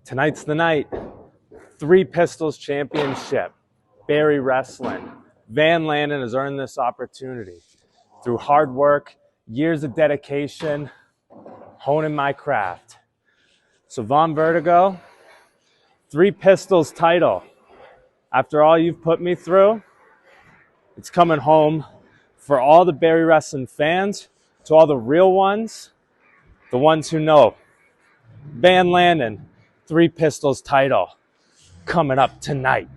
Tonight's the night. Three Pistols Championship. Barrie Wrestling. Van Landon has earned this opportunity through hard work, years of dedication, honing my craft. So Vaughn Vertigo, Three Pistols title. After all you've put me through, it's coming home for all the Barrie Wrestling fans, to all the real ones, the ones who know. Van Landon, Three Pistols title, coming up tonight.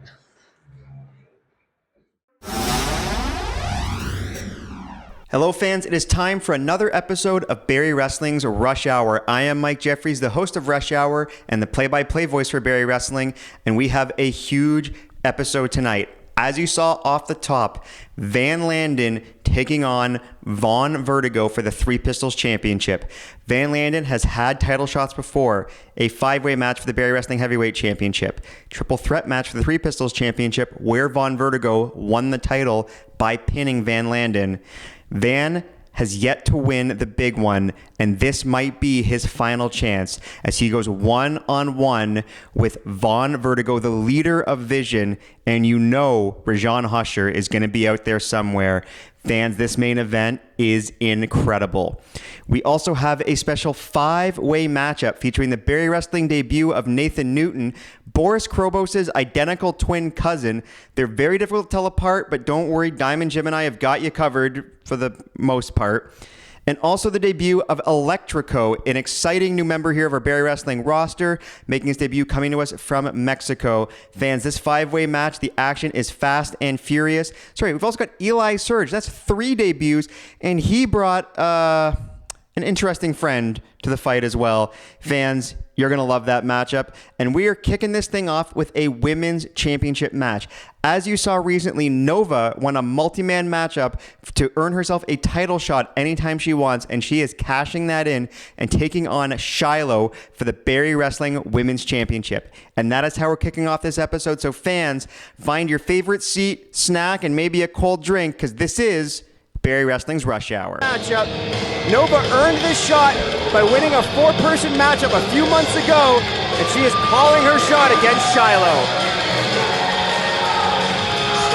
Hello fans, it is time for another episode of Barrie Wrestling's Rush Hour. I am Mike Jeffries, the host of Rush Hour and the play-by-play voice for Barrie Wrestling, and we have a huge episode tonight. As you saw off the top, Van Landon taking on Vaughn Vertigo for the Three Pistols Championship. Van Landon has had title shots before, a 5-way match for the Barrie Wrestling Heavyweight Championship, triple threat match for the Three Pistols Championship, where Vaughn Vertigo won the title by pinning Van Landon. Van has yet to win the big one, and this might be his final chance as he goes one-on-one with Vaughn Vertigo, the leader of Vision, and you know Rajan is going to be out there somewhere. Fans, this main event is incredible. We also have a special 5-way matchup featuring the Barrie Wrestling debut of Nathan Newton, Boris Krobos' identical twin cousin. They're very difficult to tell apart, but don't worry, Diamond Jim and I have got you covered for the most part. And also the debut of Electrico, an exciting new member here of our Barrie Wrestling roster, making his debut coming to us from Mexico. Fans, this 5-way match, the action is fast and furious. Sorry, we've also got Eli Surge. That's 3 debuts, and he brought an interesting friend to the fight as well. Fans, you're going to love that matchup. And we are kicking this thing off with a women's championship match. As you saw recently, Nova won a multi-man matchup to earn herself a title shot anytime she wants, and she is cashing that in and taking on Shilo for the Barrie Wrestling Women's Championship. And that is how we're kicking off this episode. So fans, find your favorite seat, snack, and maybe a cold drink, because this is Barrie Wrestling's Rush Hour. Matchup. Nova earned this shot by winning a 4-person matchup a few months ago, and she is calling her shot against Shilo.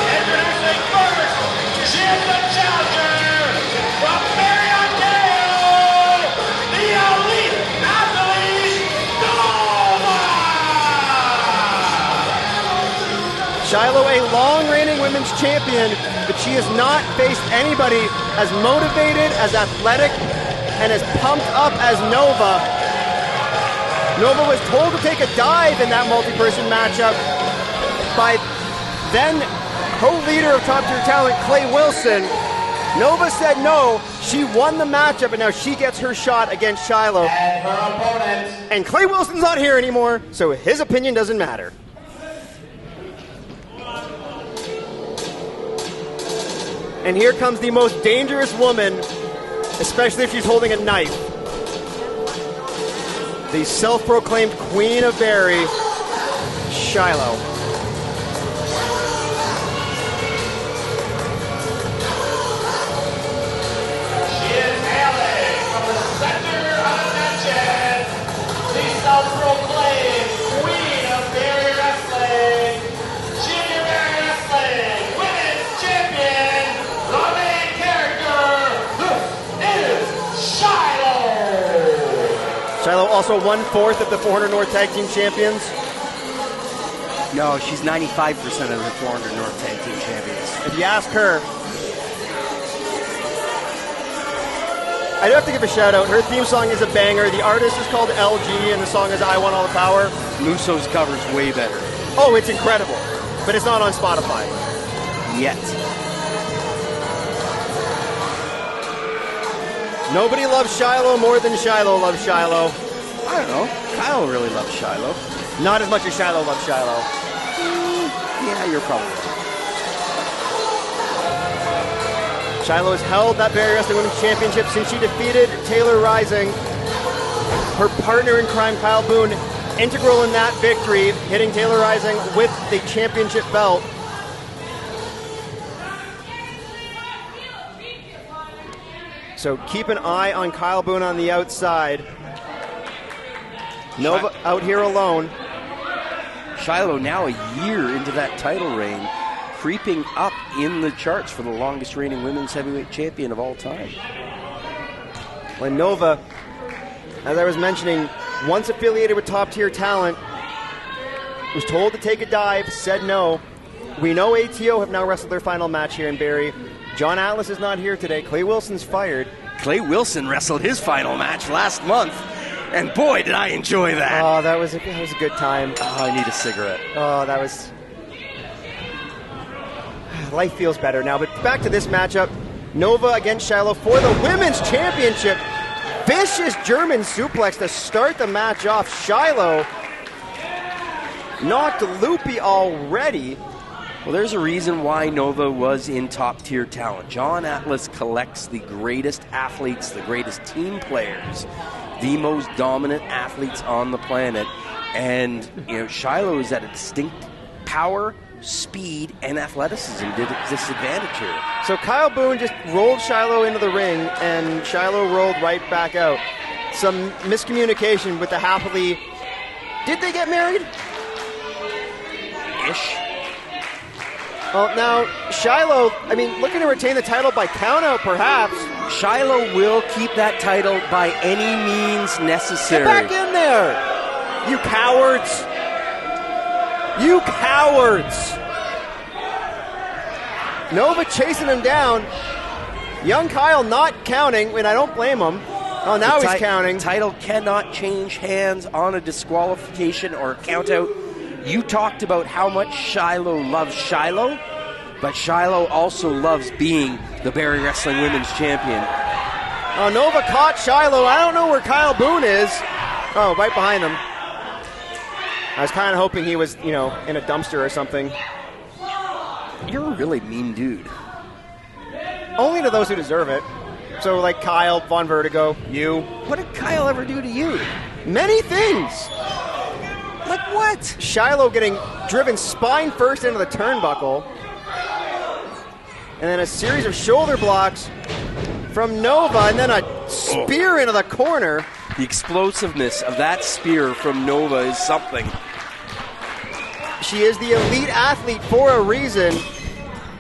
Introducing first, she is the challenger from Barrie, Ontario, the elite athlete, Nova! Shilo, a long-reigning women's champion, but she has not faced anybody as motivated, as athletic, and as pumped up as Nova. Nova was told to take a dive in that multi-person matchup by then co-leader of Top Tier Talent, Clay Wilson. Nova said no. She won the matchup, and now she gets her shot against Shilo. And her opponent. And Clay Wilson's not here anymore, so his opinion doesn't matter. And here comes the most dangerous woman, especially if she's holding a knife. The self-proclaimed Queen of Barrie, Shilo. She is hailing from the center of attention, the self-proclaimed Queen of Barrie Wrestling, Junior Barrie Wrestling, Women's Champion, the main character, this is Shilo! Shilo also 1/4 of the 400 North Tag Team Champions. No, she's 95% of the 400 North Tag Team Champions. If you ask her, I do have to give a shout out. Her theme song is a banger. The artist is called LG, and the song is I Want All the Power. Musso's cover's way better. Oh, it's incredible, but it's not on Spotify. Yet. Nobody loves Shilo more than Shilo loves Shilo. I don't know. Kyle really loves Shilo. Not as much as Shilo loves Shilo. Yeah, you're probably right. Shilo has held that Barrie Wrestling Women's Championship since she defeated Taylor Rising. Her partner in crime, Kyle Boone, integral in that victory, hitting Taylor Rising with the championship belt. So keep an eye on Kyle Boone on the outside. Nova out here alone. Shilo now a year into that title reign, creeping up in the charts for the longest reigning women's heavyweight champion of all time. When Nova, as I was mentioning, once affiliated with top-tier talent, was told to take a dive, said no. We know ATO have now wrestled their final match here in Barrie. John Atlas is not here today. Clay Wilson's fired. Clay Wilson wrestled his final match last month, and boy, did I enjoy that. Oh, that was a good time. Oh, I need a cigarette. Oh, that was... Life feels better now, but back to this matchup. Nova against Shilo for the Women's Championship. Vicious German suplex to start the match off. Shilo knocked loopy already. Well, there's a reason why Nova was in top-tier talent. John Atlas collects the greatest athletes, the greatest team players, the most dominant athletes on the planet. And, Shilo is at a distinct power, speed, and athleticism disadvantage here. So Kyle Boone just rolled Shilo into the ring, and Shilo rolled right back out. Some miscommunication with the happily... Did they get married? Ish. Well, now, Shilo, looking to retain the title by countout, perhaps. Shilo will keep that title by any means necessary. Get back in there! You cowards! You cowards! Nova chasing him down. Young Kyle not counting, and I don't blame him. Oh, now he's counting. Title cannot change hands on a disqualification or a countout. You talked about how much Shilo loves Shilo, but Shilo also loves being the Barrie Wrestling Women's Champion. Oh, Nova caught Shilo. I don't know where Kyle Boone is. Oh, right behind him. I was kind of hoping he was, in a dumpster or something. You're a really mean dude. Only to those who deserve it. So, like Kyle, Vaughn Vertigo, you. What did Kyle ever do to you? Many things. Like what? Shilo getting driven spine first into the turnbuckle. And then a series of shoulder blocks from Nova, and then a spear into the corner. The explosiveness of that spear from Nova is something. She is the elite athlete for a reason.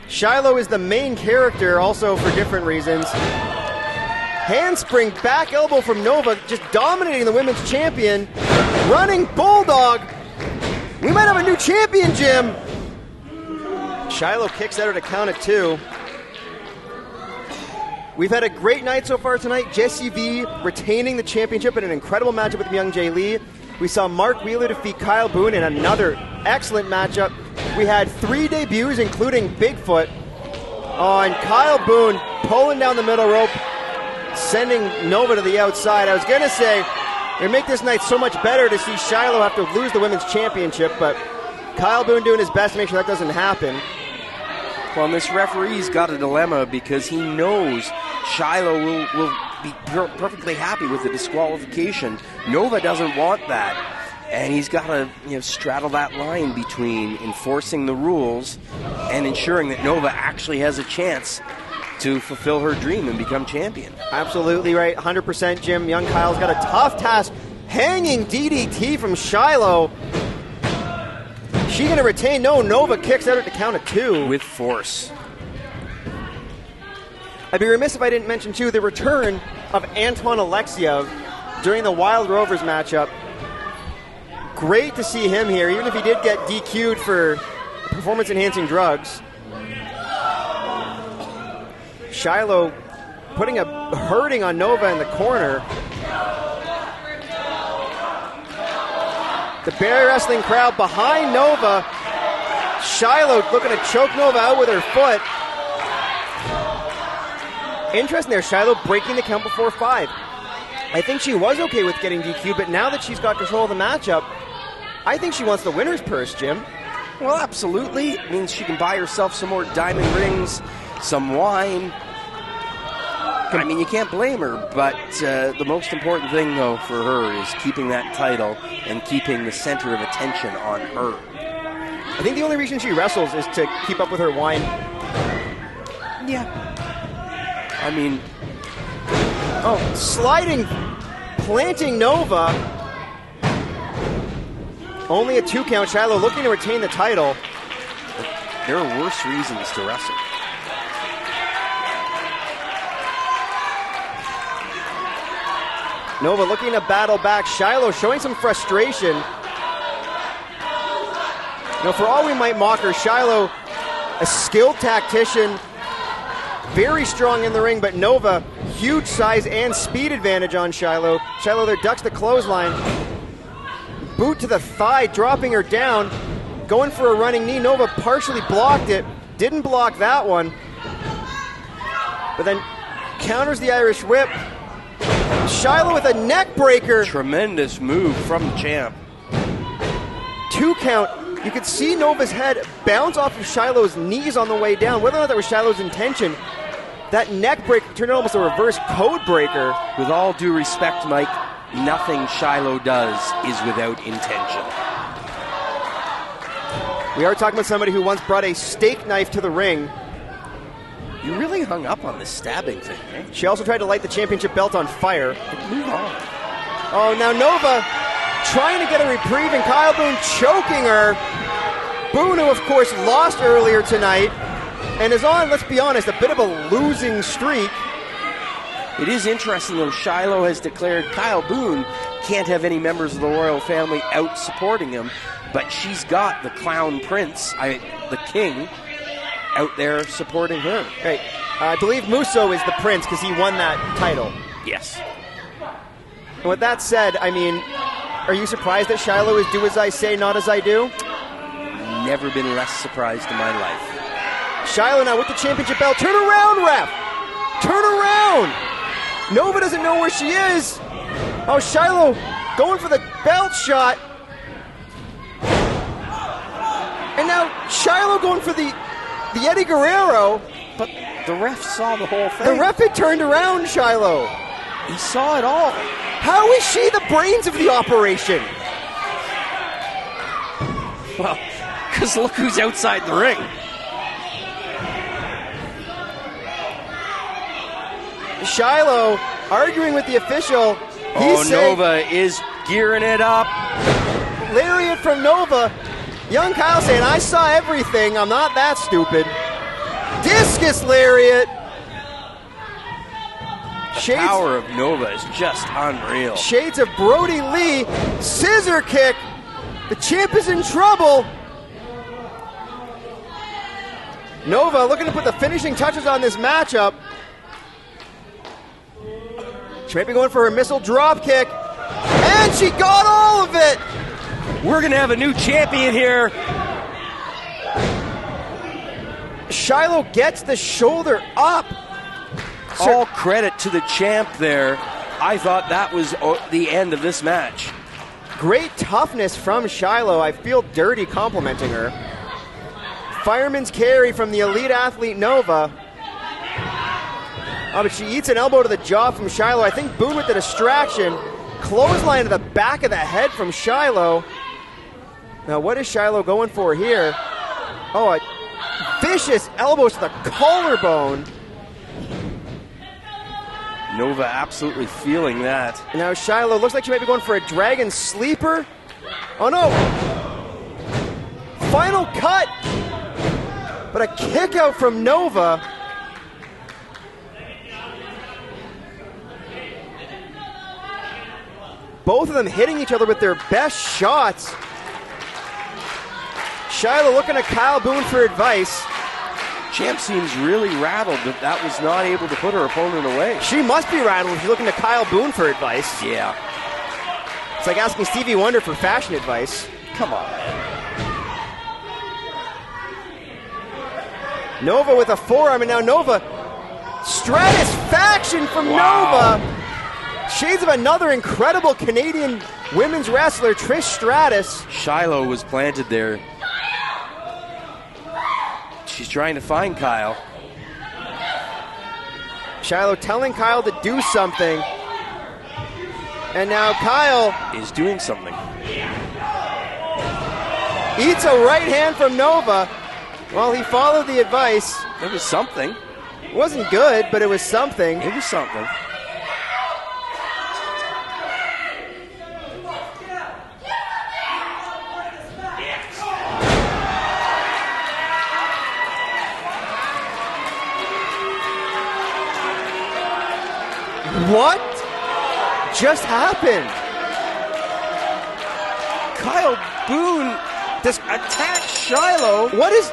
Shilo is the main character also for different reasons. Handspring back elbow from Nova, just dominating the women's champion. Running bulldog. We might have a new champion, Jim. Shilo kicks at her to count at 2. We've had a great night so far tonight. Jesse V retaining the championship in an incredible matchup with Young Jay Lee. We saw Mark Wheeler defeat Kyle Boone in another excellent matchup. We had 3 debuts, including Bigfoot. Oh, and Kyle Boone pulling down the middle rope, sending Nova to the outside. I was going to say, it would make this night so much better to see Shilo have to lose the women's championship, but Kyle Boone doing his best to make sure that doesn't happen. Well, this referee's got a dilemma because he knows Shilo will be perfectly happy with the disqualification. Nova doesn't want that, and he's got to straddle that line between enforcing the rules and ensuring that Nova actually has a chance to fulfill her dream and become champion. Absolutely right, 100% Jim. Young Kyle's got a tough task. Hanging DDT from Shilo. She going to retain? No, Nova kicks out at the count of 2. With force. I'd be remiss if I didn't mention, too, the return of Anton Alexiev during the Wild Rovers matchup. Great to see him here, even if he did get DQ'd for performance-enhancing drugs. Shilo putting a hurting on Nova in the corner. The Barrie Wrestling crowd behind Nova. Shilo looking to choke Nova out with her foot. Interesting there, Shilo breaking the count before 5. I think she was okay with getting DQ, but now that she's got control of the matchup, I think she wants the winner's purse, Jim. Well, absolutely. It means she can buy herself some more diamond rings, some wine. I mean, you can't blame her, but the most important thing, though, for her is keeping that title and keeping the center of attention on her. I think the only reason she wrestles is to keep up with her wine. Yeah. I mean... Oh, sliding, planting Nova. Only a 2 count. Shilo looking to retain the title. There are worse reasons to wrestle. Nova looking to battle back. Shilo showing some frustration. For all we might mock her, Shilo, a skilled tactician, very strong in the ring, but Nova, huge size and speed advantage on Shilo. Shilo there ducks the clothesline. Boot to the thigh, dropping her down. Going for a running knee. Nova partially blocked it. Didn't block that one. But then counters the Irish whip. Shilo with a neck breaker. Tremendous move from the champ. 2 count. You could see Nova's head bounce off of Shilo's knees on the way down. Whether or not that was Shilo's intention, that neck break turned almost a reverse code breaker. With all due respect, Mike, nothing Shilo does is without intention. We are talking about somebody who once brought a steak knife to the ring. You really hung up on the stabbing thing, eh? She also tried to light the championship belt on fire. Move on. Oh, now Nova trying to get a reprieve, and Kyle Boone choking her. Boone, who of course lost earlier tonight, and is on, let's be honest, a bit of a losing streak. It is interesting, though, Shilo has declared Kyle Boone can't have any members of the royal family out supporting him, but she's got the Clown Prince, the King, out there supporting her. Right. I believe Musso is the prince because he won that title. Yes. And with that said, I mean, are you surprised that Shilo is do as I say, not as I do? Never been less surprised in my life. Shilo now with the championship belt. Turn around, ref! Turn around! Nova doesn't know where she is. Oh, Shilo going for the belt shot. And now Shilo going for the Eddie Guerrero. But the ref saw the whole thing. The ref had turned around Shilo. He saw it all. How is she the brains of the operation? Well, because look who's outside the ring. Shilo arguing with the official. He's Nova is gearing it up. Lariat from Nova. Young Kyle saying, I saw everything. I'm not that stupid. Discus lariat. The power of Nova is just unreal. Shades of Brody Lee. Scissor kick. The champ is in trouble. Nova looking to put the finishing touches on this matchup. She might be going for her missile drop kick. And she got all of it. We're going to have a new champion here. Shilo gets the shoulder up. All credit to the champ there. I thought that was the end of this match. Great toughness from Shilo. I feel dirty complimenting her. Fireman's carry from the elite athlete Nova. Oh, but she eats an elbow to the jaw from Shilo. I think Boone with the distraction. Clothesline to the back of the head from Shilo. Now, what is Shilo going for here? Oh, a vicious elbows to the collarbone. Nova absolutely feeling that. And now Shilo looks like she might be going for a dragon sleeper. Oh, no. Final cut. But a kick out from Nova. Both of them hitting each other with their best shots. Shilo looking at Kyle Boone for advice. Champ seems really rattled that was not able to put her opponent away. She must be rattled if she's looking to Kyle Boone for advice. Yeah. It's like asking Stevie Wonder for fashion advice. Come on. Nova with a forearm, and now Nova. Stratisfaction from Nova. Shades of another incredible Canadian women's wrestler, Trish Stratus. Shilo was planted there. She's trying to find Kyle. Shilo telling Kyle to do something. And now Kyle is doing something. Eats a right hand from Nova. Well, he followed the advice. It was something. It wasn't good, but it was something. It was something. What just happened? Kyle Boone just attacked Shilo. What is...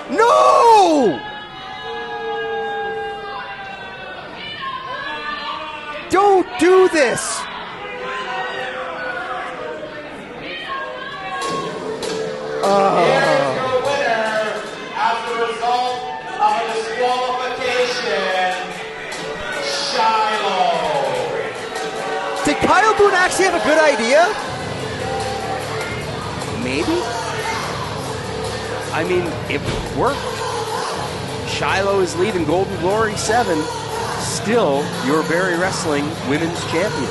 No! Don't do this! Here's your winner as the result of a disqualification, Shilo. Did Kyle Boone actually have a good idea? Maybe? I mean, it worked. Shilo is leading Golden Glory 7. Still your Barrie Wrestling Women's Champion.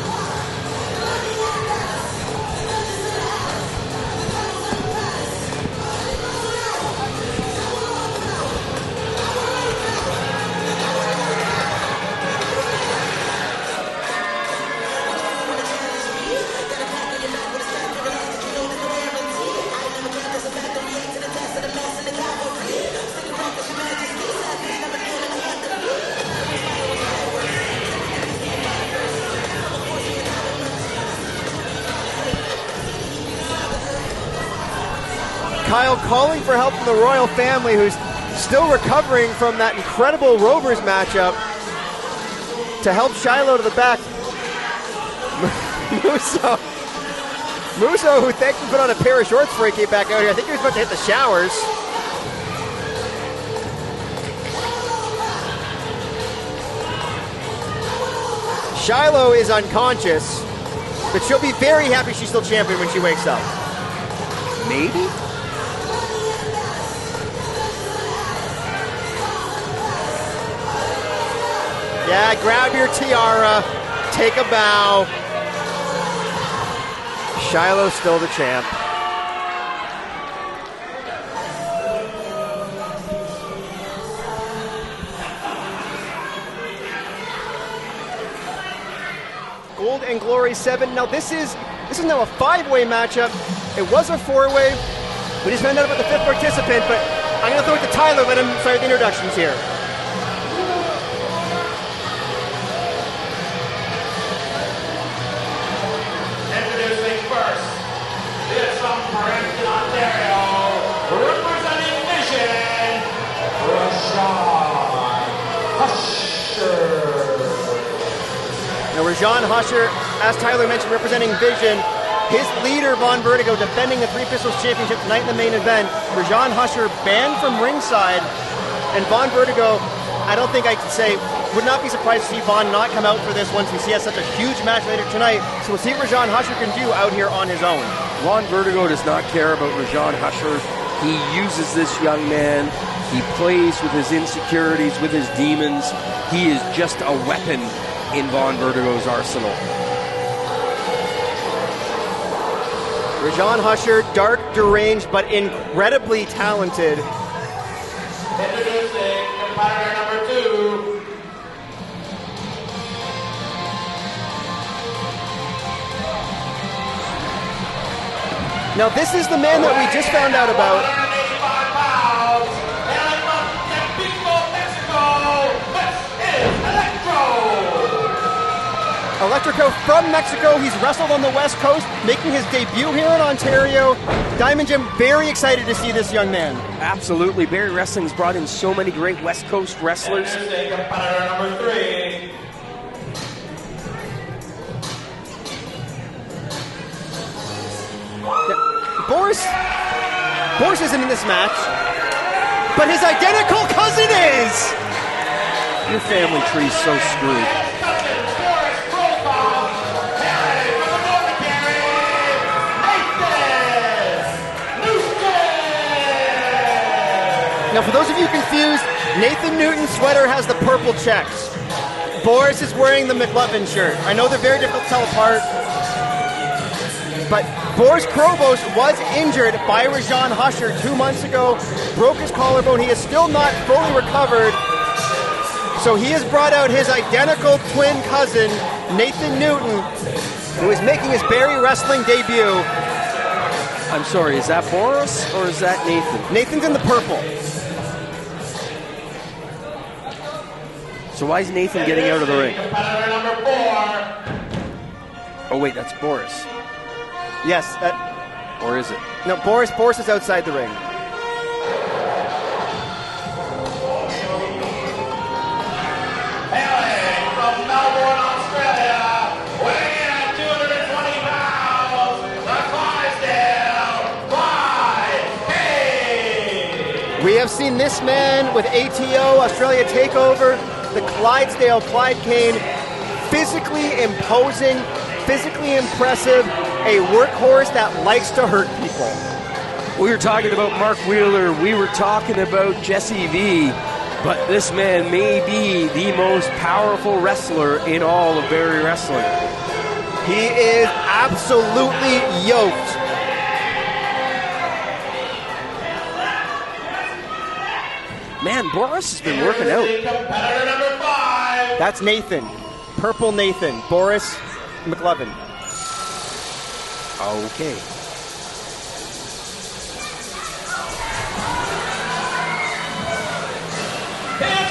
Kyle calling for help from the royal family, who's still recovering from that incredible Rovers matchup, to help Shilo to the back. Musso, who thankfully put on a pair of shorts before he came back out here. I think he was about to hit the showers. Shilo is unconscious, but she'll be very happy she's still champion when she wakes up. Maybe? Yeah, grab your tiara, take a bow. Shilo's still the champ. Gold and Glory 7. Now this is now a 5-way matchup. It was a 4-way. We just found out about the 5th participant, but I'm going to throw it to Tyler, let him start the introductions here. Introducing first, this from Brampton, Ontario, representing Vision, Rajan Husher. Now Rajan Husher, as Tyler mentioned, representing Vision, his leader, Vaughn Vertigo, defending the Three Pistols Championship tonight in the main event. Rajan Husher banned from ringside, and Vaughn Vertigo, I don't think I can say, would not be surprised to see Vaughn not come out for this one since he has such a huge match later tonight. So we'll see what Rajan Husher can do out here on his own. Vaughn Vertigo does not care about Rajan Husher. He uses this young man. He plays with his insecurities, with his demons. He is just a weapon in Vaughn Vertigo's arsenal. Rajan Husher, dark, deranged, but incredibly talented. Introducing competitor number 2. Now this is the man that we just found out about. 185 pounds, hailing from Mexico, this is Electro. Electrico from Mexico. He's wrestled on the West Coast, making his debut here in Ontario. Diamond Jim, very excited to see this young man. Absolutely. Barrie Wrestling's brought in so many great West Coast wrestlers. Introducing competitor number 3. Boris isn't in this match, but his identical cousin is. Your family tree's so screwed. Now, for those of you confused, Nathan Newton's sweater has the purple checks. Boris is wearing the McLovin shirt. I know they're very difficult to tell apart, but Boris Krobos was injured by Rajan Husher 2 months ago, broke his collarbone. He is still not fully recovered, so he has brought out his identical twin cousin, Nathan Newton, who is making his Barrie Wrestling debut. I'm sorry, is that Boris or is that Nathan? Nathan's in the purple. So why is Nathan getting out of the ring? Competitor number 4. Oh wait, that's Boris. Yes. Or is it? No, Boris is outside the ring. Hailing from Melbourne, Australia, weighing in at 220 pounds, the Clydesdale Clyde Cain. We have seen this man with ATO, Australia Takeover, the Clydesdale Clyde Cain, physically imposing, physically impressive, a workhorse that likes to hurt people. We were talking about Mark Wheeler, we were talking about Jesse V, but this man may be the most powerful wrestler in all of Barrie Wrestling. He is absolutely yoked. Man, Boris has been working out. Competitor number 5. That's Nathan. Purple Nathan. Boris McLovin. Okay. He's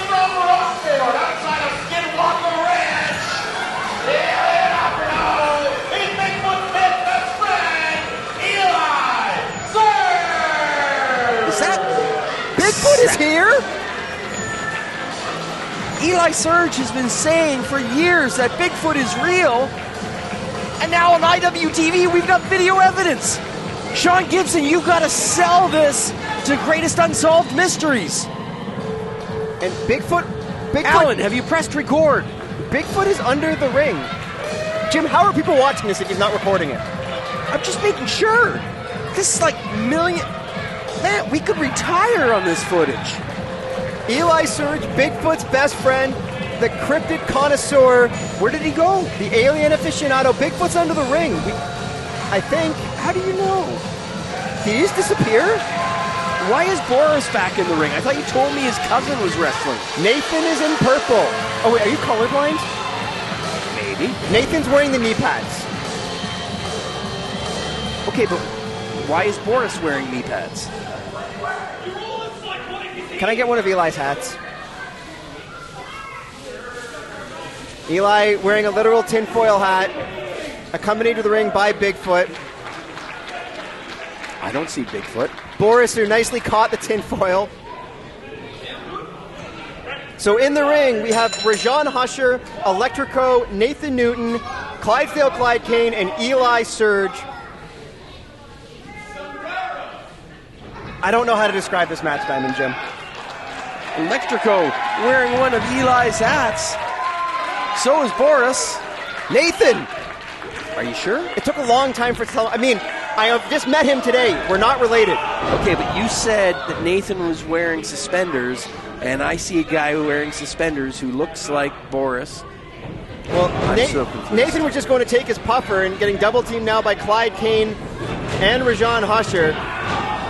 from Rockfield, outside of Skinwalker Ranch. Here in Africa, he's Bigfoot's best friend, Eli Surge. Is that Bigfoot is here? Eli Surge has been saying for years that Bigfoot is real, and now on IWTV we've got video evidence. Sean Gibson, you gotta sell this to Greatest Unsolved Mysteries. And Bigfoot, Alan, have you pressed record? Bigfoot is under the ring. Jim, how are people watching this if he's not recording it? I'm just making sure. This is like million. Man, we could retire on this footage. Eli Surge, Bigfoot's best friend, the cryptid connoisseur. Where did he go? The alien aficionado. Bigfoot's under the ring. I think. How do you know? Did he just disappear? Why is Boris back in the ring? I thought you told me his cousin was wrestling. Nathan is in purple. Oh wait, are you colorblind? Maybe. Nathan's wearing the knee pads. Okay, but why is Boris wearing knee pads? Can I get one of Eli's hats? Eli wearing a literal tinfoil hat, accompanied to the ring by Bigfoot. I don't see Bigfoot. Boris, who nicely caught the tinfoil. So in the ring, we have Rajan Husher, Electrico, Nathan Newton, Clydesdale Clyde Cain, and Eli Surge. I don't know how to describe this match, Diamond Jim. Electrico wearing one of Eli's hats. So is Boris. Nathan! Are you sure? It took a long time for it to tell. I mean, I have just met him today. We're not related. Okay, but you said that Nathan was wearing suspenders, and I see a guy wearing suspenders who looks like Boris. Well, I'm so confused. Nathan was just going to take his puffer and getting double teamed now by Clyde Cain and Rajan Husher.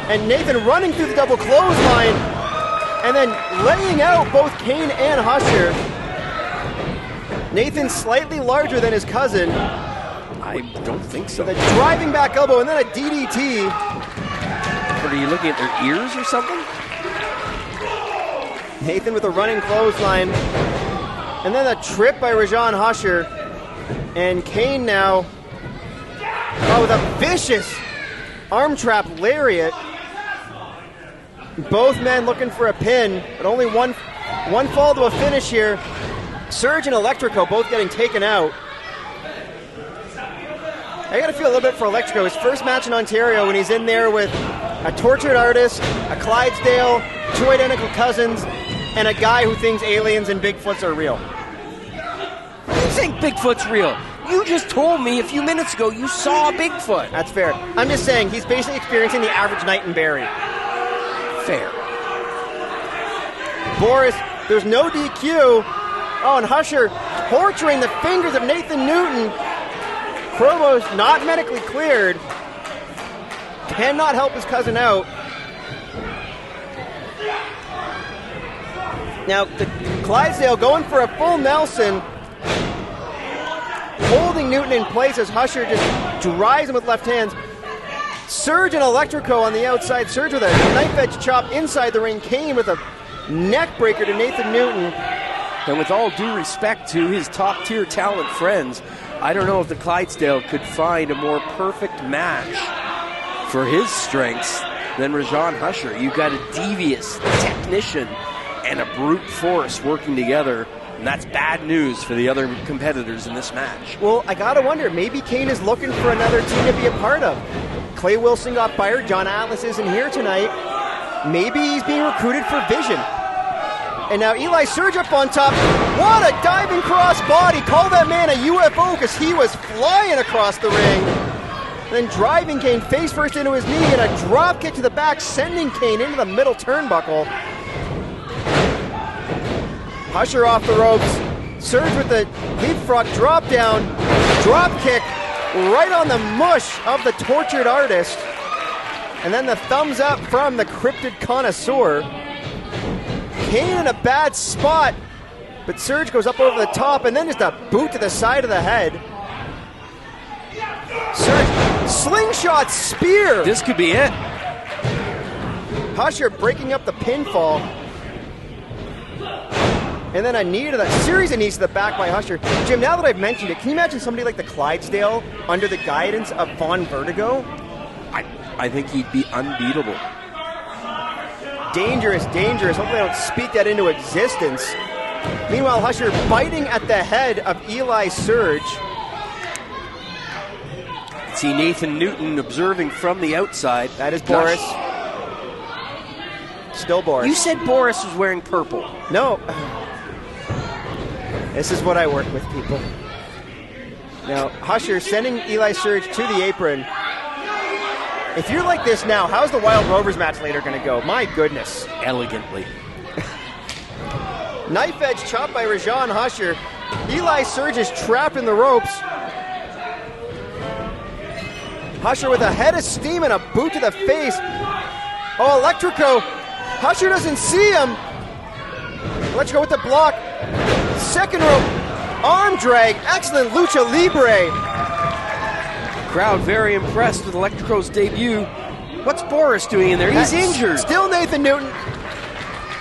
And Nathan running through the double clothesline and then laying out both Cain and Husher. Nathan slightly larger than his cousin. I don't think so. With a driving back elbow and then a DDT. What, are you looking at their ears or something? Nathan with a running clothesline. And then a trip by Rajan Husher. And Cain now, with a vicious arm trap lariat. Both men looking for a pin, but only one fall to a finish here. Surge and Electrico both getting taken out. I gotta feel a little bit for Electrico. His first match in Ontario when he's in there with a tortured artist, a Clydesdale, two identical cousins, and a guy who thinks aliens and Bigfoots are real. You think Bigfoot's real? You just told me a few minutes ago you saw Bigfoot. That's fair. I'm just saying, he's basically experiencing the average night in Barrie. Fair. Boris, there's no DQ. Oh, and Husher torturing the fingers of Nathan Newton. Provo's not medically cleared. Cannot help his cousin out. Now, the Clydesdale going for a full Nelson. Holding Newton in place as Husher just drives him with left hands. Surge and Electrico on the outside. Surge with a knife edge chop inside the ring. Cain with a neck breaker to Nathan Newton. And with all due respect to his top-tier talent friends, I don't know if the Clydesdale could find a more perfect match for his strengths than Rajan Husher. You've got a devious technician and a brute force working together, and that's bad news for the other competitors in this match. Well, I gotta wonder, maybe Cain is looking for another team to be a part of. Clay Wilson got fired, John Atlas isn't here tonight. Maybe he's being recruited for Vision. And now Eli Surge up on top. What a diving cross body. Call that man a UFO because he was flying across the ring. Then driving Cain face first into his knee and a drop kick to the back, sending Cain into the middle turnbuckle. Husher off the ropes. Surge with the leapfrog drop down. Drop kick right on the mush of the tortured artist. And then the thumbs up from the cryptid connoisseur. Cain in a bad spot, but Surge goes up over the top and then just a boot to the side of the head. Surge, slingshot spear. This could be it. Husher breaking up the pinfall. And then a knee to the series of knees to the back by Husher. Jim, now that I've mentioned it, can you imagine somebody like the Clydesdale under the guidance of Vaughn Vertigo? I think he'd be unbeatable. Dangerous, dangerous. Hopefully I don't speak that into existence. Meanwhile, Husher biting at the head of Eli Surge. See Nathan Newton observing from the outside. That is Boris. Still Boris. You said Boris was wearing purple. No. This is what I work with, people. Now, Husher sending Eli Surge to the apron. If you're like this now, how's the Wild Rovers match later going to go? My goodness. Elegantly. Knife edge chop by Rajan Husher. Eli Surge is trapped in the ropes. Husher with a head of steam and a boot to the face. Oh, Electrico. Husher doesn't see him. Electrico with the block. Second rope. Arm drag. Excellent lucha libre. Crowd very impressed with Electrico's debut. What's Boris doing in there? He's injured. Still Nathan Newton.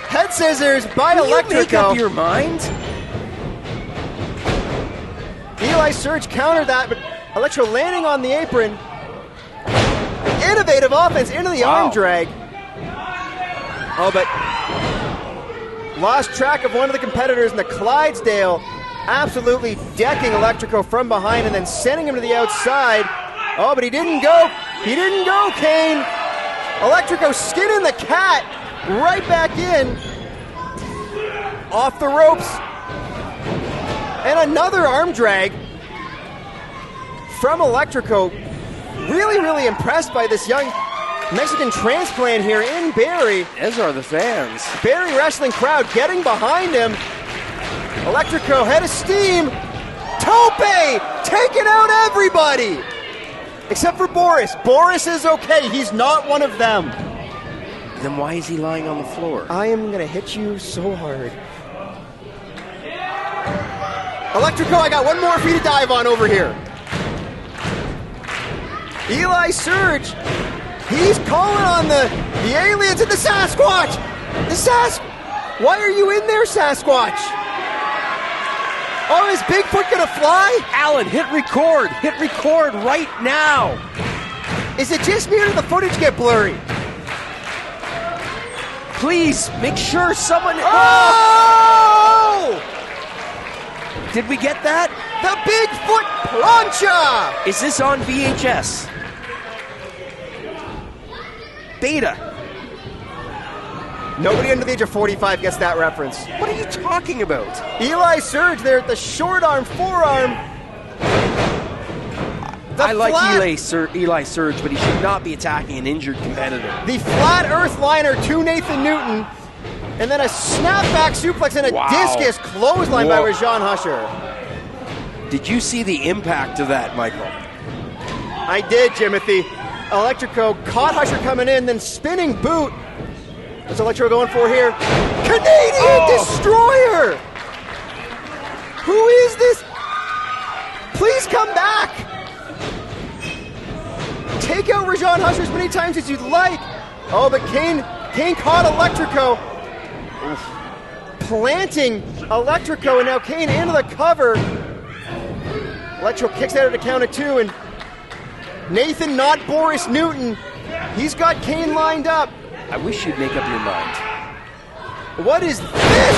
Head scissors by Electrico. You make up your mind? Eli Surge countered that, but Electro landing on the apron. Innovative offense into the arm drag. Oh, but lost track of one of the competitors in the Clydesdale. Absolutely decking Electrico from behind and then sending him to the outside. Oh, but he didn't go. He didn't go, Cain. Electrico skinning the cat right back in. Off the ropes. And another arm drag from Electrico. Really, really impressed by this young Mexican transplant here in Barrie. As are the fans. Barrie Wrestling crowd getting behind him. Electrico, head of steam. Tope! Taking out everybody! Except for Boris. Boris is okay. He's not one of them. Then why is he lying on the floor? I am going to hit you so hard. Electrico, I got one more for you to dive on over here. Eli Surge. He's calling on the aliens and the Sasquatch. Why are you in there, Sasquatch? Oh, is Bigfoot gonna fly? Alan, hit record. Hit record right now. Is it just me or did the footage get blurry? Please, make sure someone... Oh! Did we get that? The Bigfoot plancha! Is this on VHS? Beta. Nobody under the age of 45 gets that reference. What are you talking about? Eli Surge there at the short arm, forearm. I like Eli Surge, but he should not be attacking an injured competitor. The flat earth liner to Nathan Newton. And then a snapback suplex and a discus clothesline by Rajan Husher. Did you see the impact of that, Michael? I did, Jimothy. Electrico caught Husher coming in, then spinning boot. What's Electro going for here? Canadian Destroyer! Who is this? Please come back! Take out Rajan Husher as many times as you'd like. Oh, but Cain caught Electrico. planting Electrico, and now Cain into the cover. Electro kicks out at a count of 2, and Nathan, not Boris Newton, he's got Cain lined up. I wish you'd make up your mind. What is this?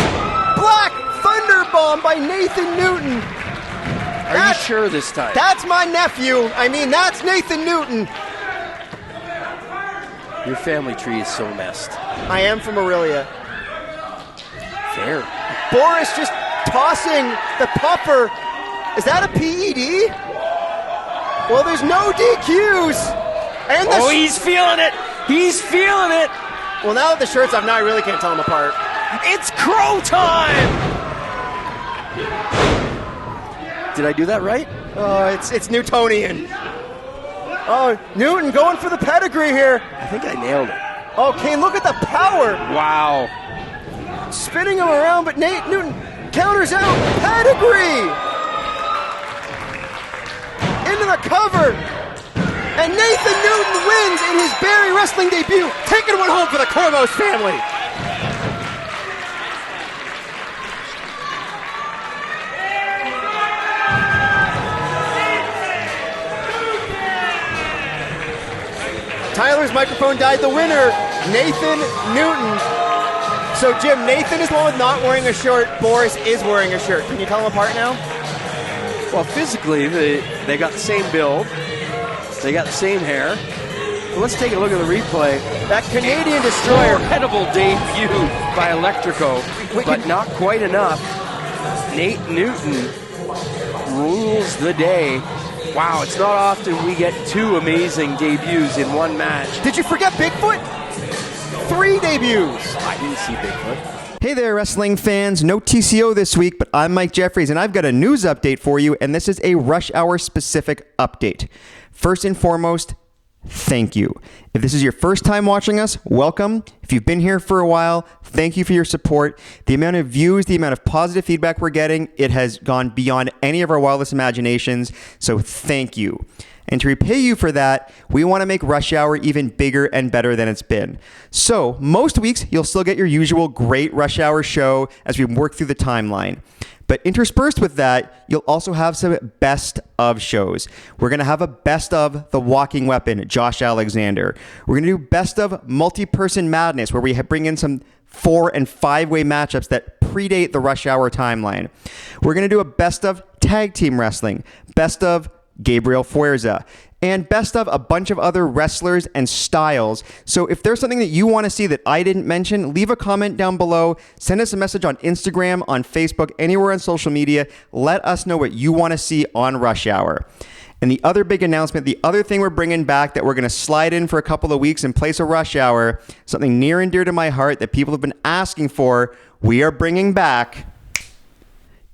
Black Thunder Bomb by Nathan Newton. Are you sure this time? That's my nephew. I mean, that's Nathan Newton. Your family tree is so messed. I am from Aurelia. Fair. Boris just tossing the puffer. Is that a PED? Well, there's no DQs. And he's feeling it. He's feeling it. Well, now that the shirt's off, now I really can't tell them apart. It's crow time. Did I do that right? Oh, it's Newtonian. Oh, Newton going for the pedigree here. I think I nailed it. Oh, Cain, look at the power. Wow. Spinning him around, but Newton counters out. Pedigree. Into the cover. And Nathan Newton wins in his Barrie Wrestling debut, taking one home for the Cormos family. Tyler's microphone died. The winner, Nathan Newton. So, Jim, Nathan is the one with not wearing a shirt. Boris is wearing a shirt. Can you tell them apart now? Well, physically, they got the same build. They got the same hair. Well, let's take a look at the replay. That Canadian Destroyer. Incredible debut by Electrico, but not quite enough. Nate Newton rules the day. Wow, it's not often we get 2 amazing debuts in one match. Did you forget Bigfoot? 3 debuts. I didn't see Bigfoot. Hey there, wrestling fans. No TCO this week, but I'm Mike Jeffries, and I've got a news update for you, and this is a Rush Hour specific update. First and foremost, thank you. If this is your first time watching us, welcome. If you've been here for a while, thank you for your support. The amount of views, the amount of positive feedback we're getting, it has gone beyond any of our wildest imaginations, so thank you. And to repay you for that, we want to make Rush Hour even bigger and better than it's been. So, most weeks, you'll still get your usual great Rush Hour show as we work through the timeline. But interspersed with that, you'll also have some best of shows. We're going to have a best of The Walking Weapon, Josh Alexander. We're going to do best of Multi-Person Madness, where we bring in some 4- and 5-way matchups that predate the Rush Hour timeline. We're going to do a best of Tag Team Wrestling, best of Gabriel Fuerza, and best of a bunch of other wrestlers and styles. So if there's something that you want to see that I didn't mention, leave a comment down below. Send us a message on Instagram, on Facebook, anywhere on social media. Let us know what you want to see on Rush Hour. And the other big announcement, the other thing we're bringing back that we're going to slide in for a couple of weeks in place of Rush Hour, something near and dear to my heart that people have been asking for, we are bringing back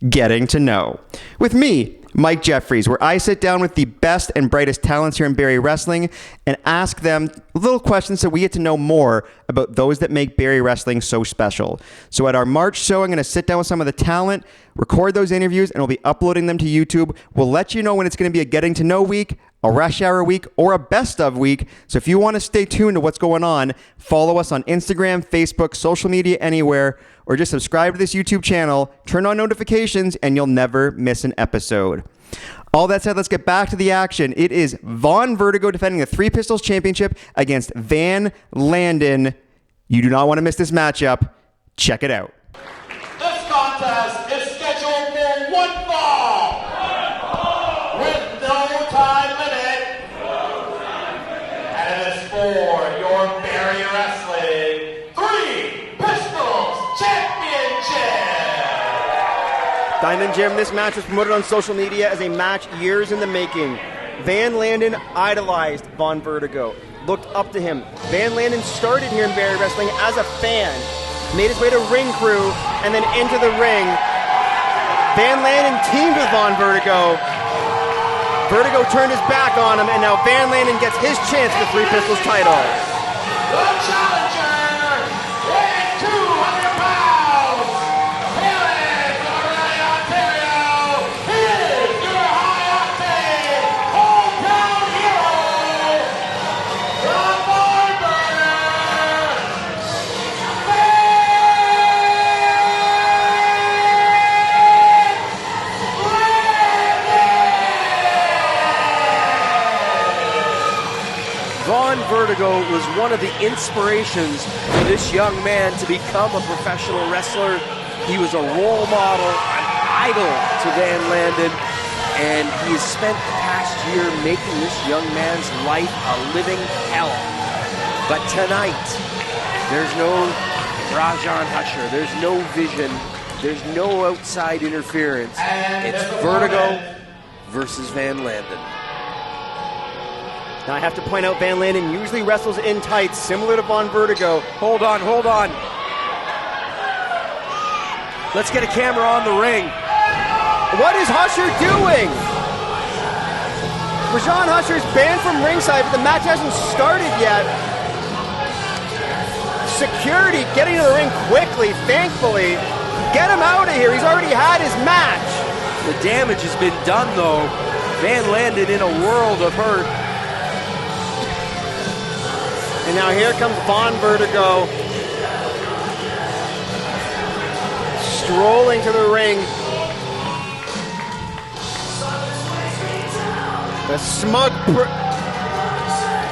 Getting to Know. With me, Mike Jeffries, where I sit down with the best and brightest talents here in Barrie Wrestling and ask them little questions so we get to know more about those that make Barrie Wrestling so special. So at our March show, I'm going to sit down with some of the talent, record those interviews, and we'll be uploading them to YouTube. We'll let you know when it's going to be a Getting to Know week, a Rush Hour week, or a Best of week. So if you want to stay tuned to what's going on, follow us on Instagram, Facebook, social media, anywhere, or just subscribe to this YouTube channel, turn on notifications, and you'll never miss an episode. All that said, let's get back to the action. It is Vaughn Vertigo defending the Three Pistols Championship against Van Landon. You do not want to miss this matchup. Check it out. This contest is scheduled for 1 fall with no time limit. And it is for your Barrie Wrestling Three Pistols Championship. Diamond Jim, this match was promoted on social media as a match years in the making. Van Landon idolized Vaughn Vertigo, looked up to him. Van Landon started here in Barrie Wrestling as a fan, made his way to ring crew, and then into the ring. Van Landon teamed with Vaughn Vertigo. Vertigo turned his back on him, and now Van Landon gets his chance at the Three Pistols title. The challenger, weighing 200 pounds, hailing from Aurelia, Ontario, he is your high-octane hometown hero, the Barber, Van Vertigo was one of the inspirations for this young man to become a professional wrestler. He was a role model, an idol to Van Landon, and he has spent the past year making this young man's life a living hell. But tonight, there's no Rajan Husher, there's no vision, there's no outside interference. It's Vertigo versus Van Landon. Now I have to point out, Van Landon usually wrestles in tights, similar to Von Vertigo. Hold on. Let's get a camera on the ring. What is Husher doing? Rajan Husher's banned from ringside, but the match hasn't started yet. Security getting to the ring quickly, thankfully. Get him out of here, he's already had his match. The damage has been done, though. Van Landon in a world of hurt. And now here comes Von Vertigo, strolling to the ring. The smug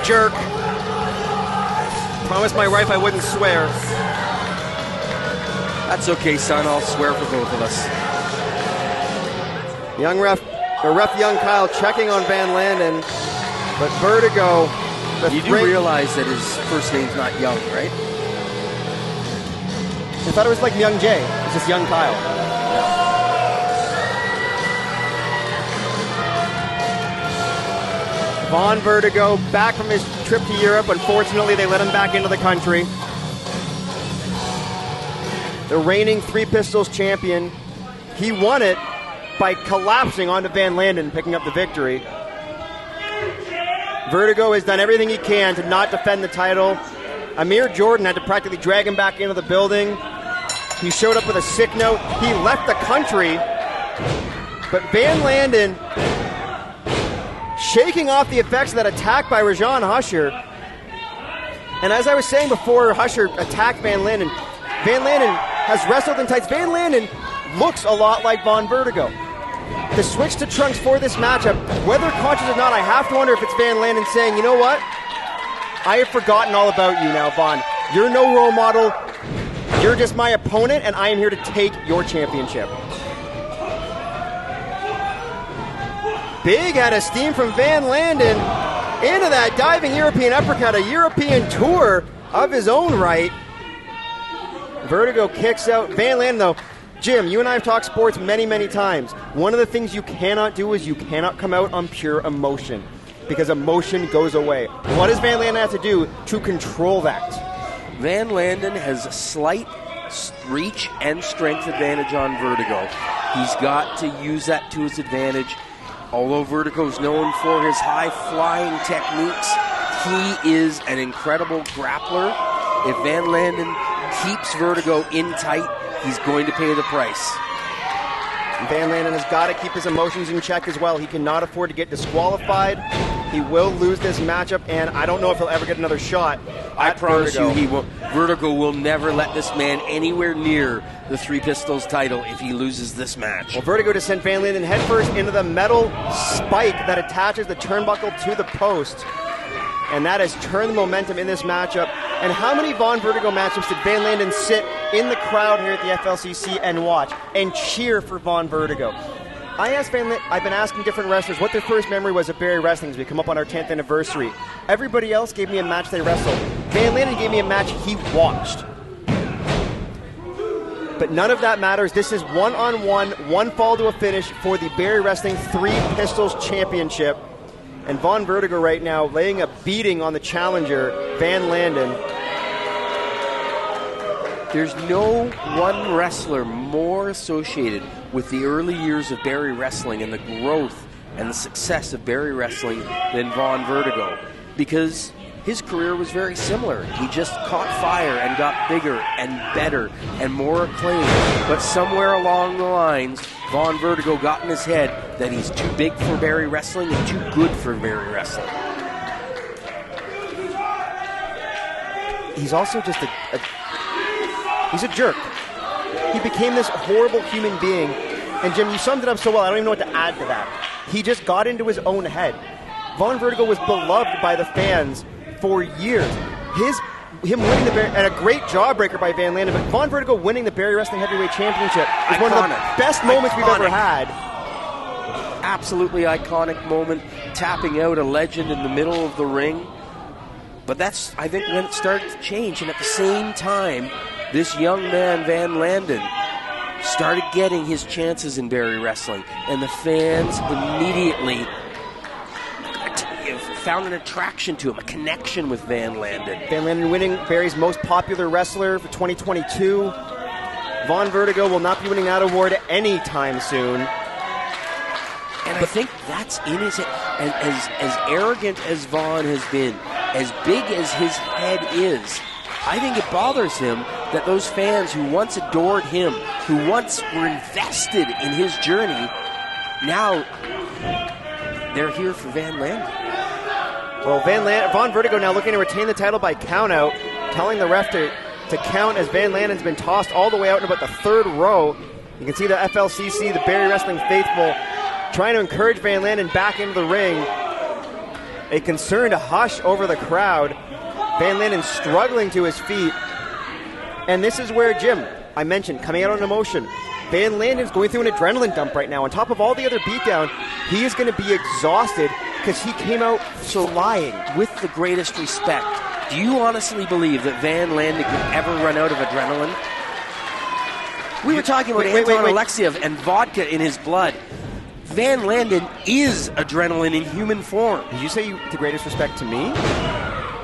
jerk. Promised my wife I wouldn't swear. That's okay, son. I'll swear for both of us. Young ref young Kyle checking on Van Landon, but Vertigo. You do realize that his first name's not Young, right? I thought it was like Young Jay. It's just Young Kyle. Von Vertigo back from his trip to Europe. Unfortunately, they let him back into the country. The reigning Three Pistols champion. He won it by collapsing onto Van Landon, picking up the victory. Vertigo has done everything he can to not defend the title. Amir Jordan had to practically drag him back into the building. He showed up with a sick note. He left the country. But Van Landon, shaking off the effects of that attack by Rajan Husher. And as I was saying before Husher attacked Van Landon has wrestled in tights. Van Landon looks a lot like Von Vertigo. The switch to trunks for this matchup, whether conscious or not, I have to wonder if it's Van Landon saying, you know what? I have forgotten all about you now, Vaughn. You're no role model. You're just my opponent, and I am here to take your championship. Big head of steam from Van Landon into that diving European uppercut, a European tour of his own right. Vertigo kicks out. Van Landon, though, Jim, you and I have talked sports many, many times. One of the things you cannot do is you cannot come out on pure emotion, because emotion goes away. What does Van Landon have to do to control that? Van Landon has a slight reach and strength advantage on Vertigo. He's got to use that to his advantage. Although Vertigo is known for his high-flying techniques, he is an incredible grappler. If Van Landon keeps Vertigo in tight, he's going to pay the price. Van Landon has got to keep his emotions in check as well. He cannot afford to get disqualified. He will lose this matchup, and I don't know if he'll ever get another shot. I promise you, Vertigo will never let this man anywhere near the Three Pistols title if he loses this match. Well, Vertigo just sent Van Landon headfirst into the metal spike that attaches the turnbuckle to the post. And that has turned the momentum in this matchup. And how many Von Vertigo matchups did Van Landon sit in the crowd here at the FLCC and watch and cheer for Von Vertigo? I've been asking different wrestlers what their first memory was of Barrie Wrestling as we come up on our 10th anniversary. Everybody else gave me a match they wrestled. Van Landon gave me a match he watched. But none of that matters. This is one-on-one, one fall to a finish for the Barrie Wrestling Three Pistols Championship. And Von Vertigo right now laying a beating on the challenger, Van Landon. There's no one wrestler more associated with the early years of Barrie Wrestling and the growth and the success of Barrie Wrestling than Von Vertigo, because his career was very similar. He just caught fire and got bigger and better and more acclaimed. But somewhere along the lines, Von Vertigo got in his head that he's too big for Barrie Wrestling and too good for Barrie Wrestling. He's also just he's a jerk. He became this horrible human being. And Jim, you summed it up so well, I don't even know what to add to that. He just got into his own head. Von Vertigo was beloved by the fans for years. Him winning and a great jawbreaker by Van Landon, but Vaughn Vertigo winning the Barrie Wrestling Heavyweight Championship is one of the best moments we've ever had. Absolutely iconic moment, tapping out a legend in the middle of the ring. But that's, I think, when it started to change. And at the same time, this young man, Van Landon, started getting his chances in Barrie Wrestling. And the fans immediately found an attraction to him, a connection with Van Landon. Van Landon winning Barrie's most popular wrestler for 2022. Vaughn Vertigo will not be winning that award anytime soon. And I think that's in his head. And as arrogant as Vaughn has been, as big as his head is, I think it bothers him that those fans who once adored him, who once were invested in his journey, now they're here for Van Landon. Well, Vaughn Vertigo now looking to retain the title by countout, telling the ref to count as Van Landon's been tossed all the way out in about the third row. You can see the FLCC, the Barrie Wrestling faithful, trying to encourage Van Landon back into the ring. A concerned hush over the crowd. Van Landon struggling to his feet. And this is where, Jim, I mentioned, coming out on emotion. Van Landon's going through an adrenaline dump right now. On top of all the other beatdown, he is going to be exhausted because he came out flying. With the greatest respect, do you honestly believe that Van Landon could ever run out of adrenaline? We were talking about Anton Alexiev and vodka in his blood. Van Landon is adrenaline in human form. Did you say the greatest respect to me?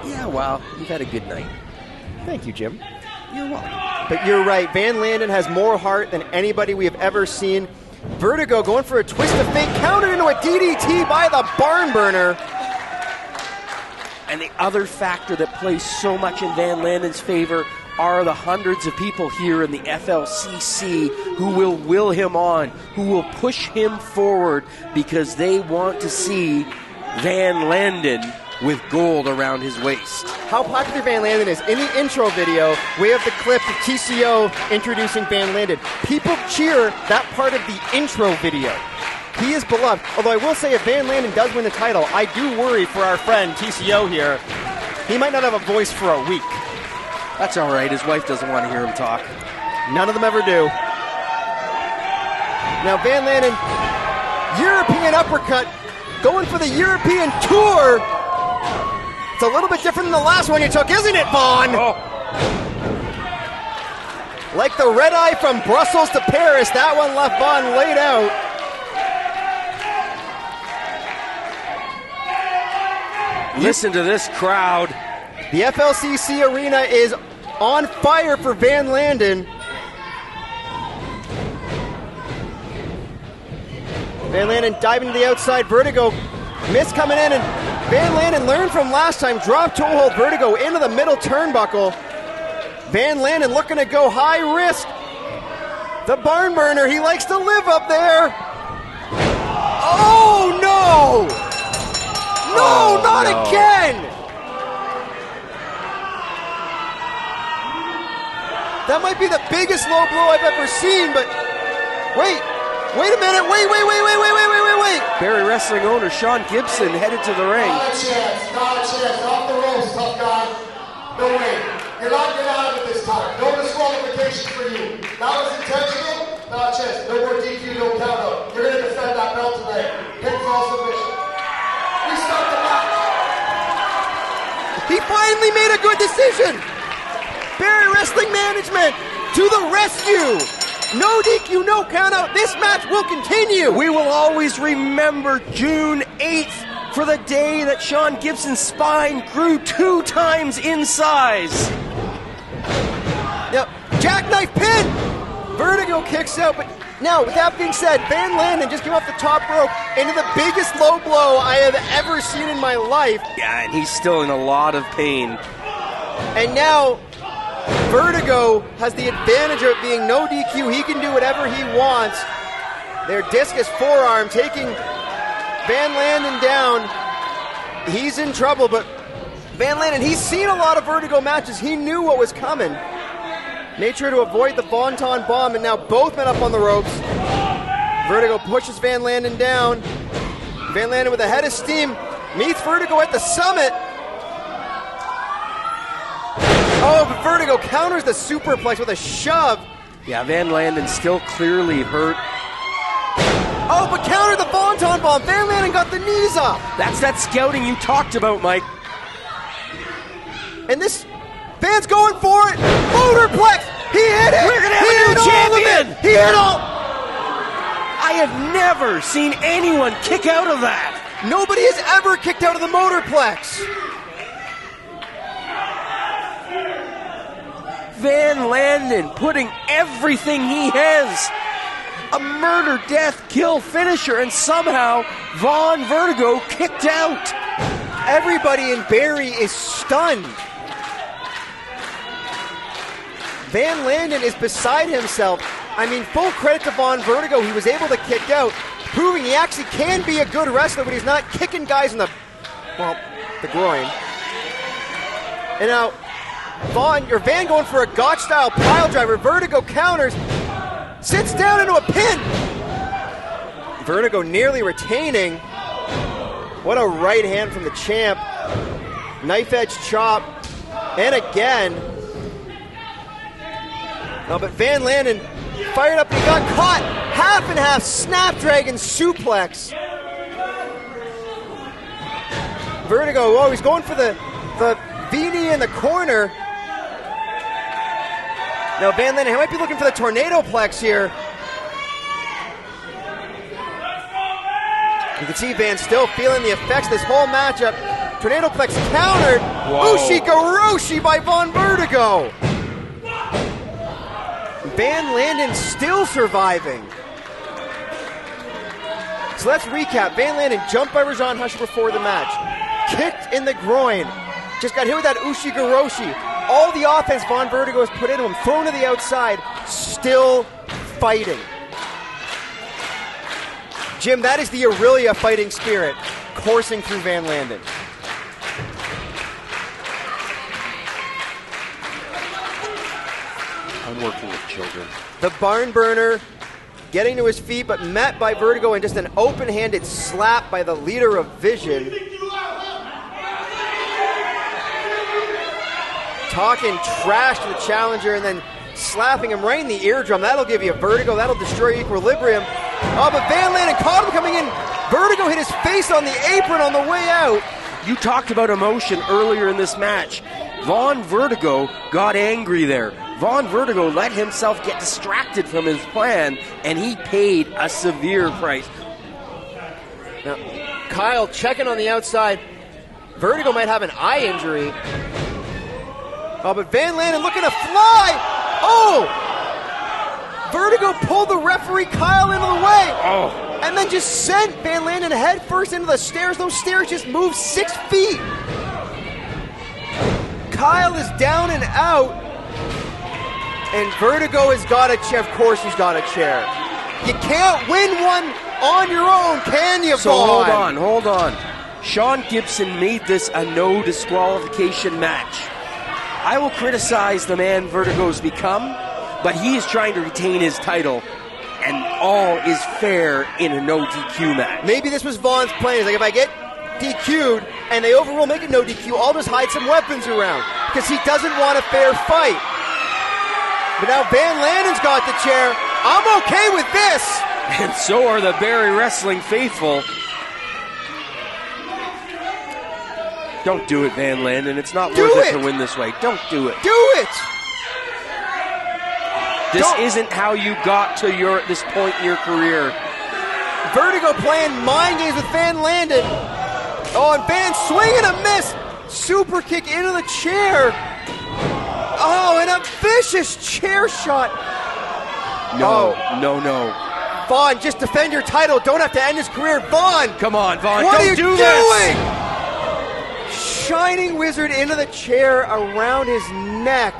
Yeah, well, you've had a good night. Thank you, Jim. You're welcome. But you're right, Van Landon has more heart than anybody we have ever seen. Vertigo going for a twist of fate, countered into a DDT by the barn burner. And the other factor that plays so much in Van Landon's favor are the hundreds of people here in the FLCC who will him on, who will push him forward because they want to see Van Landon with gold around his waist. How popular Van Landon is. In the intro video, we have the clip of TCO introducing Van Landon. People cheer that part of the intro video. He is beloved. Although I will say if Van Landon does win the title, I do worry for our friend TCO here. He might not have a voice for a week. That's all right. His wife doesn't want to hear him talk. None of them ever do. Now Van Landon, European uppercut, going for the European tour. It's a little bit different than the last one you took, isn't it, Vaughn? Oh. Like the red eye from Brussels to Paris, that one left Vaughn laid out. Listen to this crowd. The FLCC arena is on fire for Van Landon. Van Landon diving to the outside, Vertigo miss coming in, and Van Landon learned from last time, drop toe hold Vertigo into the middle turnbuckle. Van Landon looking to go high risk. The barn burner, he likes to live up there. Oh no! No, not again! That might be the biggest low blow I've ever seen, but wait a minute, wait. Barrie Wrestling owner Sean Gibson headed to the ring. Not a chance, off the ropes, tough guy. No way, you're not getting out of it this time. No disqualification for you. That was intentional, not a chance. No more DQ, no count out. You're going to defend that belt today. Pinfall submission. We start the match. He finally made a good decision. Barrie Wrestling management to the rescue. No DQ, no count out. This match will continue. We will always remember June 8th for the day that Sean Gibson's spine grew 2 times in size. Now, jackknife pin. Vertigo kicks out, but now, with that being said, Van Landon just came off the top rope into the biggest low blow I have ever seen in my life. Yeah, and he's still in a lot of pain. And now, Vertigo has the advantage of being no DQ. He can do whatever he wants. Their discus forearm taking Van Landon down. He's in trouble, but Van Landon, he's seen a lot of Vertigo matches. He knew what was coming. Made sure to avoid the Vonton bomb, and now both men up on the ropes. Vertigo pushes Van Landon down. Van Landon with a head of steam meets Vertigo at the summit. Oh, but Vertigo counters the superplex with a shove. Yeah, Van Landon still clearly hurt. Oh, but countered the Bonton bomb. Van Landon got the knees up. That's that scouting you talked about, Mike. And this Van's going for it. Motorplex. He hit it. We're going to have a new champion. He hit all. I have never seen anyone kick out of that. Nobody has ever kicked out of the Motorplex. Van Landon putting everything he has. A murder, death, kill finisher, and somehow Vaughn Vertigo kicked out. Everybody in Barrie is stunned. Van Landon is beside himself. I mean, full credit to Vaughn Vertigo. He was able to kick out, proving he actually can be a good wrestler, but he's not kicking guys in the groin. And now, Van going for a Gotch-style pile driver. Vertigo counters, sits down into a pin. Vertigo nearly retaining. What a right hand from the champ. Knife edge chop. And again. No, but Van Landon fired up and he got caught. Half and half Snapdragon suplex. Vertigo, he's going for the beanie in the corner. Now Van Landon, he might be looking for the tornado-plex here. You can see Van still feeling the effects of this whole matchup. Tornado-plex countered. Ushigoroshi by Vaughn Vertigo. Van Landon still surviving. So let's recap. Van Landon jumped by Rajan Husher before the match. Kicked in the groin. Just got hit with that Ushigoroshi. All the offense Vaughn Vertigo has put into him, thrown to the outside, still fighting. Jim, that is the Aurelia fighting spirit coursing through Van Landon. I'm working with children. The barn burner getting to his feet, but met by Vertigo and just an open-handed slap by the leader of Vision. Talking trash to the challenger and then slapping him right in the eardrum. That'll give you a Vertigo. That'll destroy equilibrium. Oh, but Van Landon caught him coming in. Vertigo hit his face on the apron on the way out. You talked about emotion earlier in this match. Vaughn Vertigo got angry there. Vaughn Vertigo let himself get distracted from his plan, and he paid a severe price. Now, Kyle checking on the outside. Vertigo might have an eye injury. Oh, but Van Landon looking to fly. Oh! Vertigo pulled the referee Kyle into the way. Oh. And then just sent Van Landon head first into the stairs. Those stairs just moved 6 feet. Kyle is down and out. And Vertigo has got a chair. Of course he's got a chair. You can't win one on your own, can you, So Vaughn? hold on. Sean Gibson made this a no disqualification match. I will criticize the man Vertigo's become, but he is trying to retain his title, and all is fair in a no DQ match. Maybe this was Vaughn's plan. He's like, if I get DQ'd and they overrule, make it no DQ, I'll just hide some weapons around because he doesn't want a fair fight. But now Van Landon's got the chair. I'm okay with this. And so are the Barrie Wrestling faithful. Don't do it, Van Landon. It's not worth it to win this way. Don't do it. Do it. This isn't how you got to this point in your career. Vertigo playing mind games with Van Landon. Oh, and Van swinging a miss. Super kick into the chair. Oh, and a vicious chair shot. No. Vaughn, just defend your title. Don't have to end his career. Vaughn. Come on, Vaughn. What are you doing? Shining Wizard into the chair around his neck.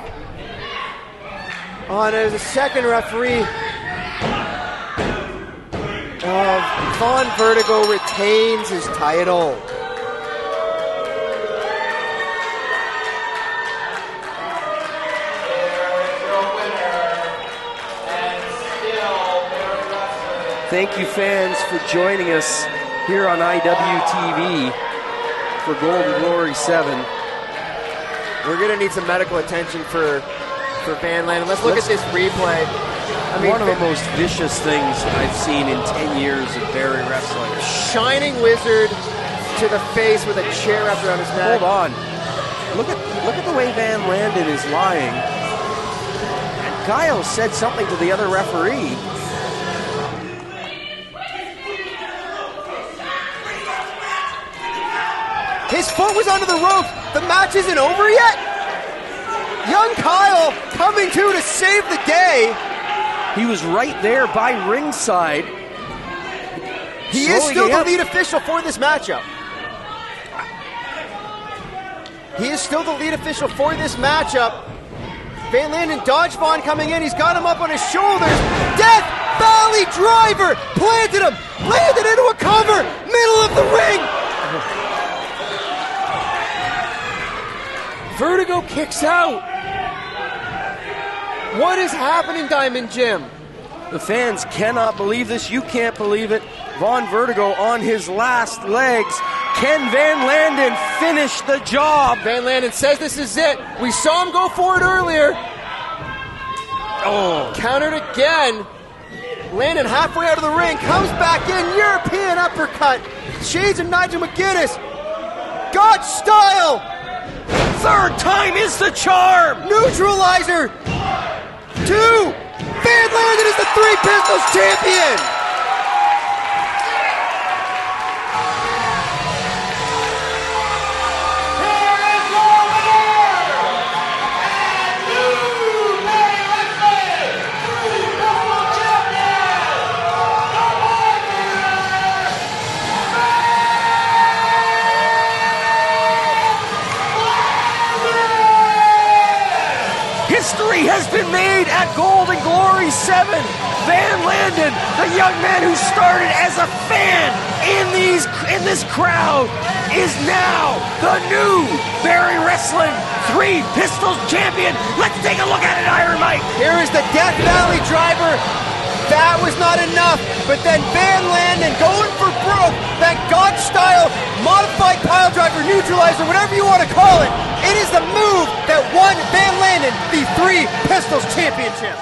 Oh, there's a second referee. Vaughn Vertigo retains his title. Thank you, fans, for joining us here on IWTV for Golden Glory 7. We're going to need some medical attention for Van Landon. Let's look at this replay. I mean, one of the most vicious things I've seen in 10 years of Barrie Wrestling. Shining Wizard to the face with a chair wrapped around his neck. Hold on. Look at the way Van Landon is lying. And Kyle said something to the other referee. His foot was under the rope. The match isn't over yet. Young Kyle coming to save the day. He was right there by ringside. He is still the lead official for this matchup. He is still the lead official for this matchup. Van Landon dodge Vaughn coming in. He's got him up on his shoulders. Death Valley driver. Planted him. Landed into a cover. Middle of the ring. Vertigo kicks out. What is happening, Diamond Jim? The fans cannot believe this. You can't believe it. Vaughn Vertigo on his last legs. Can Van Landon finish the job? Van Landon says this is it. We saw him go for it earlier. Oh, countered again. Landon halfway out of the ring, comes back in, European uppercut. Shades of Nigel McGuinness. God style. Third time is the charm. Neutralizer. 2. Van Landon is the Three Pistols champion. History has been made at Gold and Glory 7. Van Landon, the young man who started as a fan in this crowd, is now the new Barrie Wrestling Three Pistols champion. Let's take a look at it, Iron Mike. Here is the Death Valley driver. That was not enough, but then Van Landon going for broke. That God style modified pile driver, neutralizer, whatever you want to call it. It is the move that won Van Landon the Three Pistols championship.